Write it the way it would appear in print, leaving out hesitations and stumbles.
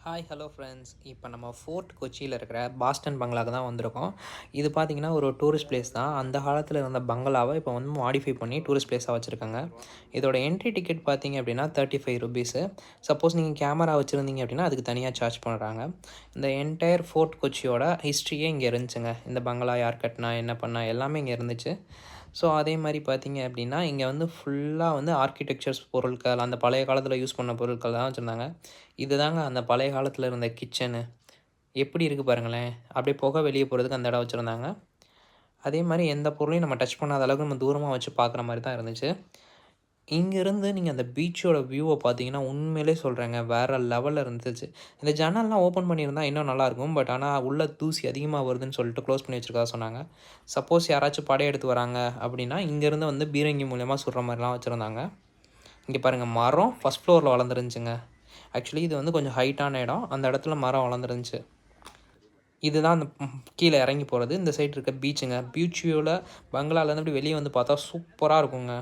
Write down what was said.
Hi hello friends. இப்போ நம்ம fort கொச்சியில் இருக்கிற பாஸ்டன் பங்களாவுக்கு தான் வந்திருக்கோம். இது பார்த்தீங்கன்னா ஒரு டூரிஸ்ட் பிளேஸ் தான். அந்த காலத்தில் இருந்த பங்களாவை இப்போ வந்து மாடிஃபை பண்ணி டூரிஸ்ட் பிளேஸாக வச்சுருக்காங்க. இதோட என்ட்ரி டிக்கெட் பார்த்தீங்க அப்படின்னா ₹35. சப்போஸ் நீங்கள் கேமரா வச்சுருந்தீங்க அப்படின்னா அதுக்கு தனியாக சார்ஜ் பண்ணுறாங்க. இந்த என்டையர் ஃபோர்ட் கொச்சியோட ஹிஸ்ட்ரியே இங்கே இருந்துச்சுங்க. இந்த பங்களா யார் கட்டினா, என்ன பண்ணா எல்லாமே இங்கே இருந்துச்சு. ஸோ அதே மாதிரி பார்த்தீங்க அப்படின்னா இங்கே வந்து ஃபுல்லாக வந்து ஆர்க்கிடெக்சர்ஸ் பொருட்கள், அந்த பழைய காலத்தில் யூஸ் பண்ண பொருட்கள் தான் வச்சுருந்தாங்க. இதுதாங்க அந்த பழைய காலத்தில் இருந்த கிச்சனு. எப்படி இருக்குது பாருங்களேன்! அப்படியே புகை வெளியே போகிறதுக்கு அந்த இடம் வச்சுருந்தாங்க. அதே மாதிரி எந்த பொருளையும் நம்ம டச் பண்ணாத அளவுக்கு நம்ம தூரமாக வச்சு பார்க்குற மாதிரி தான் இருந்துச்சு. இங்கேருந்து நீங்கள் அந்த பீச்சோட வியூவை பார்த்தீங்கன்னா, உண்மையிலே சொல்கிறேங்க வேறு லெவலில் இருந்துச்சு. இந்த ஜன்னல்லாம் ஓப்பன் பண்ணியிருந்தா இன்னும் நல்லாயிருக்கும். பட் ஆனால் உள்ள தூசி அதிகமாக வருதுன்னு சொல்லிட்டு க்ளோஸ் பண்ணி வச்சுருக்கதா சொன்னாங்க. சப்போஸ் யாராச்சும் படையெடுத்து வராங்க அப்படின்னா, இங்கேருந்து வந்து பீரங்கி மூலியமாக சுடுற மாதிரிலாம் வச்சுருந்தாங்க. இங்கே பாருங்கள், மரம் ஃபஸ்ட் ஃப்ளோரில் வளர்ந்துருந்துச்சுங்க. ஆக்சுவலி இது வந்து கொஞ்சம் ஹைட்டான இடம். அந்த இடத்துல மரம் வளர்ந்துருந்துச்சு. இதுதான் அந்த கீழே இறங்கி போகிறது. இந்த சைடு இருக்க பீச்சுங்க. பீச் வியூவில் பங்களாலேருந்து அப்படி வெளியே வந்து பார்த்தா சூப்பராக இருக்குங்க.